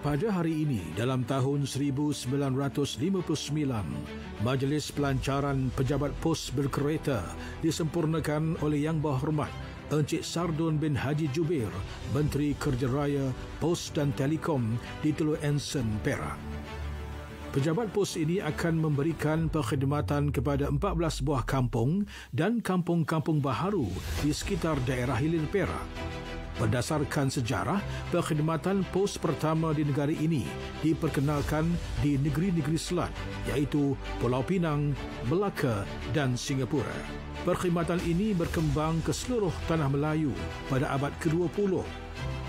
Pada hari ini, dalam tahun 1959, Majlis Pelancaran Pejabat Pos Berkereta disempurnakan oleh Yang Berhormat Encik Sardun bin Haji Jubair, Menteri Kerja Raya, Pos dan Telekom di Teluk Anson, Perak. Pejabat pos ini akan memberikan perkhidmatan kepada 14 buah kampung dan kampung-kampung baharu di sekitar daerah hilir Perak. Berdasarkan sejarah, perkhidmatan pos pertama di negara ini diperkenalkan di negeri-negeri selat iaitu Pulau Pinang, Melaka dan Singapura. Perkhidmatan ini berkembang ke seluruh tanah Melayu pada abad ke-20.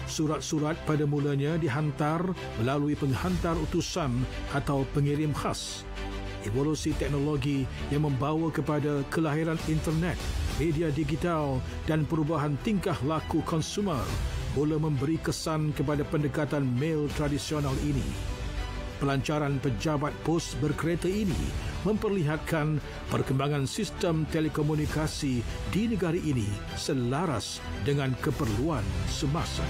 Surat-surat pada mulanya dihantar melalui penghantar utusan atau pengirim khas. Evolusi teknologi yang membawa kepada kelahiran internet, media digital dan perubahan tingkah laku konsumer mula memberi kesan kepada pendekatan mail tradisional ini. Pelancaran pejabat pos berkereta ini memperlihatkan perkembangan sistem telekomunikasi di negara ini selaras dengan keperluan semasa.